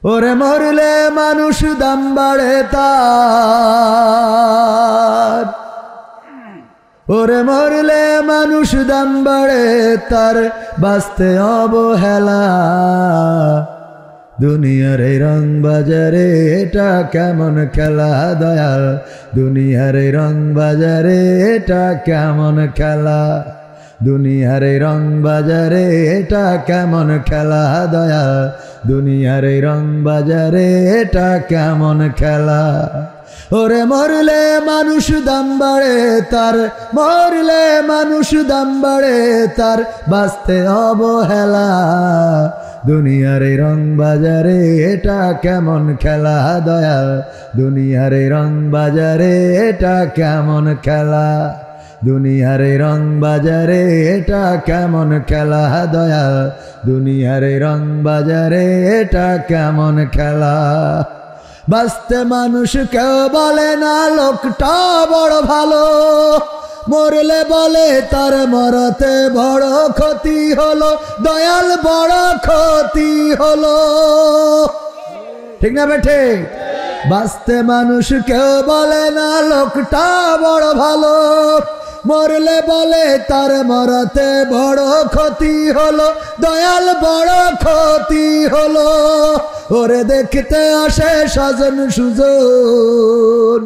ওরে মরলে মানুষ দাম বাড়ে তার, ওরে মরলে মানুষ দাম বাড়ে তার, বাঁচতে অবহেলা। দুনিয়ার এই রং বাজারে এটা কেমন খেলা দয়াল, দুনিয়ার এই রং বাজারে এটা কেমন খেলা, দুনিয়ার এই রং বাজারে এটা কেমন খেলা দয়াল, দুনিয়ার এই রং বাজারে এটা কেমন খেলা। ওরে মরলে মানুষ দাম বাড়ে তার, মরলে মানুষ দাম বাড়ে তার, বাঁচতে অবহেলা। দুনিয়ার এই রং বাজারে এটা কেমন খেলা দয়াল, দুনিয়ার এই রং বাজারে এটা কেমন খেলা, দুনিয়ার এই রং বাজারে এটা কেমন খেলা দয়াল, দুনিয়ার এই রং বাজারে এটা কেমন খেলা। বাঁচতে মানুষ কেউ বলে না লোকটা বড় ভালো, মরলে বলে তার মরতে বড় ক্ষতি হলো দয়াল, বড় ক্ষতি হলো। ঠিক না বেঠে? বাঁচতে মানুষ কেউ বলে না লোকটা বড় ভালো, মরলে বলে তার মরতে বড় ক্ষতি হলো দয়াল, বড় ক্ষতি হলো। ওরে দেখতে আসে স্বজন সুজন,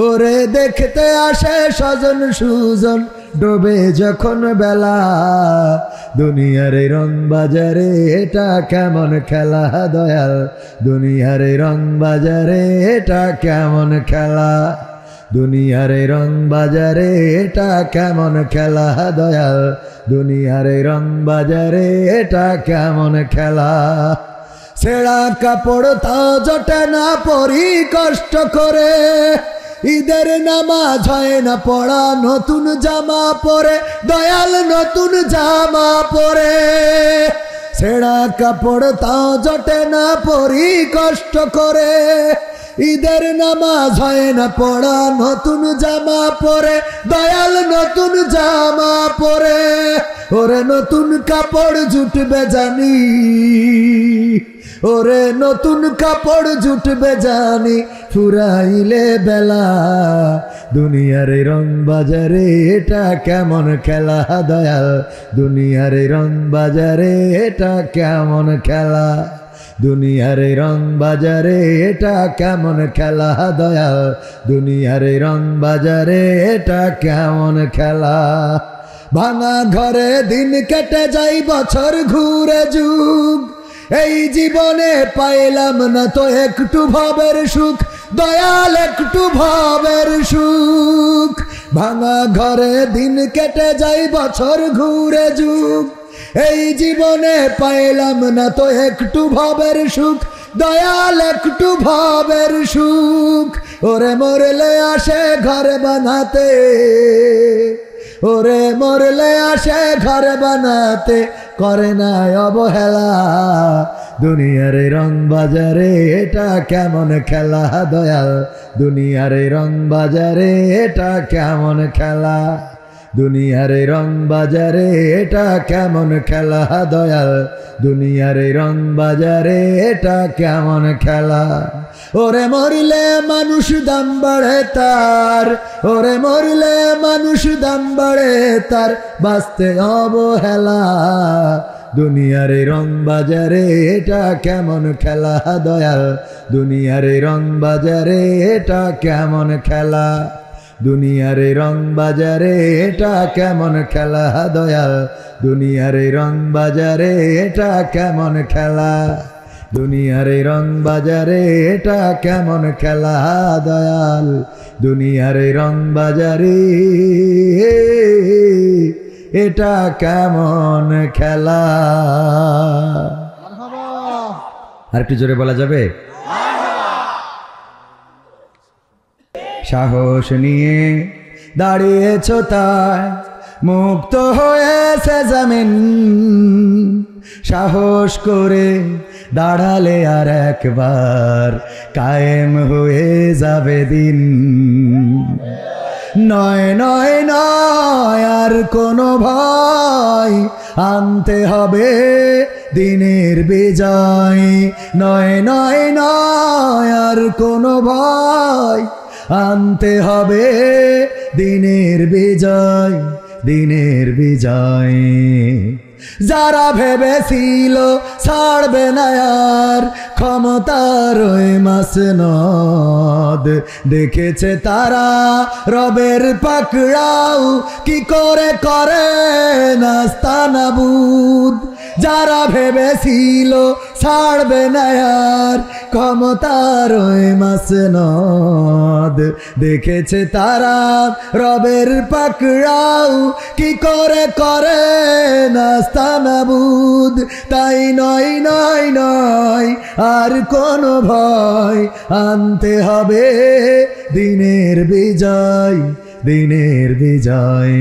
ওরে দেখতে আসে স্বজন সুজন, ডোবে যখন বেলা। দুনিয়ার এই রং বাজারে এটা কেমন খেলা দয়াল, দুনিয়ার এই রং বাজারে এটা কেমন খেলা, দুনিয়ার এই রং বাজারে এটা কেমন খেলা দয়াল, দুনিয়ার এই রং বাজারে এটা কেমন খেলা। ছেঁড়া কাপড় তাও জটে না পরি কষ্ট করে, ঈদের নামাজ হয় না পড়া নতুন জামা পরে দয়াল, নতুন জামা পরে। ছেঁড়া কাপড় তাও জটে না পরি কষ্ট করে, ঈদের নামাজ হয় না পড়া নতুন জামা পরে দয়াল, নতুন জামা পরে। ওরে নতুন কাপড় জুটবে জানি, ওরে নতুন কাপড় জুটবে জানি, ফুরাইলে বেলা। দুনিয়ার এই রং বাজারে এটা কেমন খেলা দয়াল, দুনিয়ার এই রং বাজারে এটা কেমন খেলা, দুনিয়ার এই রং বাজারে এটা কেমন খেলা দয়াল, দুনিয়ার এই রং বাজারে এটা কেমন খেলা। ভাঙা ঘরে দিন কেটে যাই বছর ঘুরে যুগ, এই জীবনে পাইলাম না তো একটু ভবের সুখ দয়াল, একটু ভবের সুখ। ভাঙা ঘরে দিন কেটে যাই বছর ঘুরে যুগ, এই জীবনে পাইলাম না তো একটু ভবের সুখ দয়াল, একটু ভবের সুখ। ওরে মরলে আসে ঘর বানাতে, ওরে মরলে আসে ঘর বানাতে, করে না অবহেলা। দুনিয়ার এই রং বাজারে এটা কেমন খেলা দয়াল, দুনিয়ার এই রং বাজারে এটা কেমন খেলা, দুনিয়ার এই রং বাজারে এটা কেমন খেলা দয়াল, দুনিয়ার এই রং বাজারে এটা কেমন খেলা। ওরে মরলে মানুষ দাম বাড়ে তার, ওরে মরলে মানুষ দাম বাড়ে তার, বাঁচতে অবহেলা। দুনিয়ার এই রং বাজারে এটা কেমন খেলা দয়াল, দুনিয়ার এই রং বাজারে এটা কেমন খেলা, দুনিয়ার এই রং বাজারে এটা কেমন খেলা দয়াল, দুনিয়ার এই রং বাজারে এটা কেমন খেলা, দুনিয়ার এই রং বাজারে এটা কেমন খেলা দয়াল, দুনিয়ার এই রং বাজারে এটা কেমন খেলা। আর একটু জোরে বলা যাবে? সাহস নিয়ে দাঁড়িয়েছ তাই মুক্ত হয়েছে জমিন, সাহস করে দাঁড়ালে আর একবার কায়েম হয়ে যাবে দিন। নয় নয় নয় আর কোনো ভয়, আনতে হবে দিনের বিজয়, নয় নয় নয় আর কোনো ভয়, আনতে হবে দিনের বিজয়, দিনের বিজয়। যারা ভেবেছিল ছাড়বে না আর ক্ষমতার ওই মাসনদ, দেখেছে তারা রবের পাকড়াও কি করে করে নাস্তানাবুদ। যারা ভেবেছিল ছাড়বে না আর ক্ষমতার ওই মাসনদ, দেখেছে তারা রবের পাকড়াও কি করে করে নাস্তানাবুদ। তাই নয় নয় নয় আর কোনো ভয়, আনতে হবে দিনের বিজয়, দিনের বিজয়।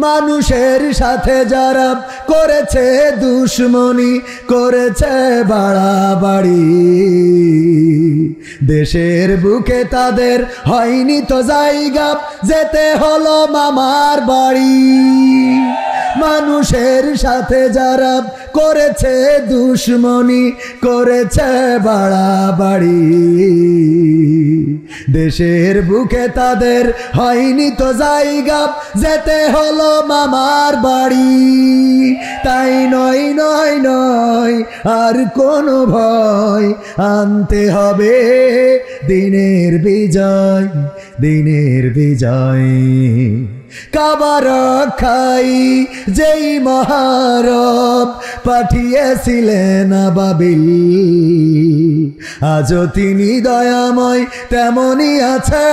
মানুষের সাথে যারা করেছে দুশ্মনী, করেছে বাড়াবাড়ি, দেশের বুকে তাদের হয়নি তো জায়গা, যেতে হলো মামার বাড়ি। মানুষের সাথে যারা করেছে দুশ্মনী, করেছে বাড়াবাড়ি, দেশের বুকে তাদের হয়নি তো জায়গা, যেতে হলো মামার বাড়ি। তাই নয় নয় নয় আর কোনো ভয়, আনতে হবে দিনের বিজয়, দিনের বিজয়। কাবা রক্ষাই যেই মহারব পাঠিয়েছিলেন আবাবিল, আজও তিনি দয়াময় তেমনই আছে,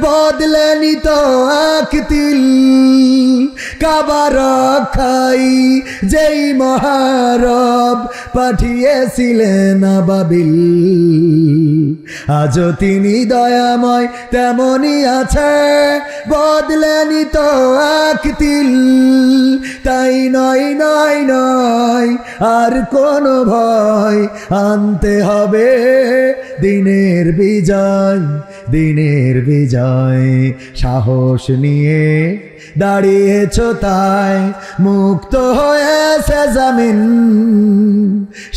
বদলেনি তো এক তিল। কাবা রক্ষাই যেই মহারব পাঠিয়েছিলেন আবাবিল, আজও তিনি দয়াময় তেমনই আছে, বদলেনি তো এক তিল। তাই নয় নয় নয় আর কোনো ভয়, আনতে হবে দিনের বিজয়, দিনের বিজয়। সাহস নিয়ে দাঁড়িয়েছ তাই মুক্ত হয়েছে জামিন,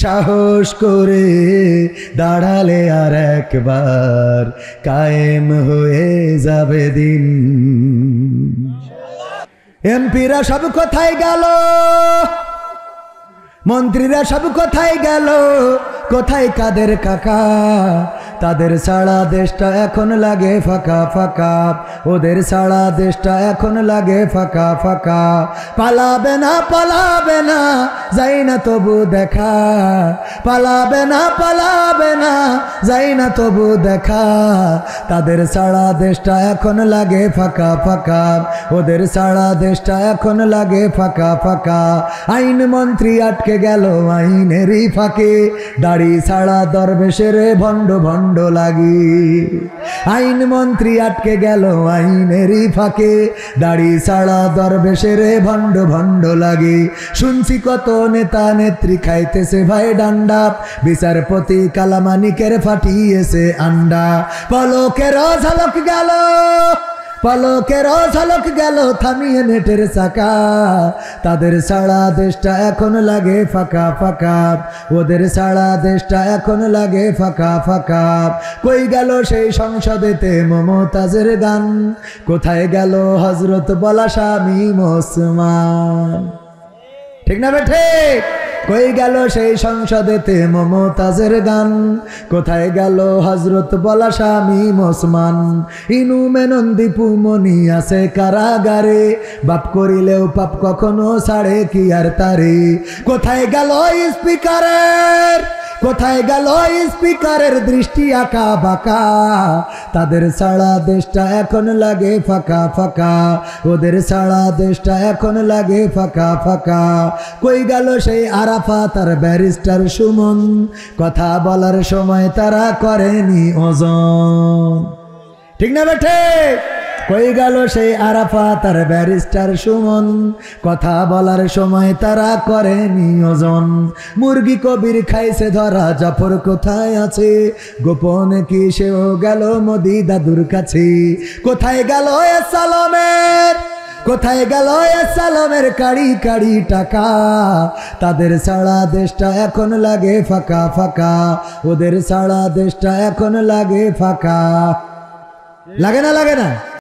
সাহস করে দাঁড়ালে আর একবার কায়েম হয়ে যাবে দিন। এমপিরা সব কোথায় গেল, মন্ত্রীরা সব কোথায় গেল, কোথায় কাদের কাকা? তাদের ছাড়া দেশটা এখন লাগে ফাঁকা ফাঁকা, ওদের ছাড়া দেশটা এখন লাগে ফাঁকা ফাঁকা। পালাবে না পালাবে না যাই না তবু দেখা, পালাবে না পালাবে না যাই না তবু দেখা। তাদের ছাড়া দেশটা এখন লাগে ফাঁকা ফাঁকা, ওদের ছাড়া দেশটা এখন লাগে ফাঁকা ফাঁকা। আইন মন্ত্রী আটকে গেল আইনেরই ফাঁকে, দাড়ি ছাড়া দরবেশের ভণ্ড ভণ্ড লাগি। আইন মন্ত্রী আটকে গেল আইনেরই ফাঁকে, দাড়ি ছাড়া দরবেশের ভণ্ড ভণ্ড লাগে। শুনছি কত নেতা নেত্রী খাইতেছে ভাই ডান্ডা, বিচারপতি কালামানিকের ফাটিয়েছে আন্ডা। পলকের ঝলক গেল, পলকের ঝলক গেল থামিয়ে নেটের চাকা। তাদের ছাড়া দেশটা এখন লাগে ফাঁকা ফাঁকা, ওদের ছাড়া দেশটা এখন লাগে ফাঁকা ফাঁকা। কই গেল সেই সংসদেতে মমতাজের গান, কোথায় গেল হজরত বলা স্বামী ওসমান? ঠিক না বেঠে? কই গেল সেই সংসদেতে মমতাজের গান, কোথায় গেল হজরত বলা স্বামী ওসমান? ইনু মেনন্দি পুমনি আছে কারাগারে, বাপ করিলেও পাপ কখনো ছাড়ে কি আর তারে? কোথায় গেল স্পিকারের, কোথায় গেল স্পিকারের দৃষ্টি আঁকা বাঁকা? তাদের ছাড়া দেশটা এখন লাগে ফাঁকা ফাঁকা, ওদের ছাড়া দেশটা এখন লাগে ফাঁকা ফাঁকা। কই গেল সেই আরাফাত আর ব্যারিস্টার সুমন, কথা বলার সময় তারা করেনি ওজন? ঠিক না বেঠে? কই গেল সেই আরাফাত আর ব্যারিস্টার সুমন, কথা বলার সময় তারা করেনি ওজন? মুরগি কবির খাইছে ধরা, জাফর কোথায় আছে? গোপনে কি সেও গেল মোদি দাদুর কাছে? কোথায় গেল এ সালামের, কোথায় গেল সালামের কাড়ি কাড়ি টাকা তাদের সারা দেশটা এখন লাগে ফাঁকা ফাঁকা ওদের সারা দেশটা এখন লাগে ফাঁকা লাগে না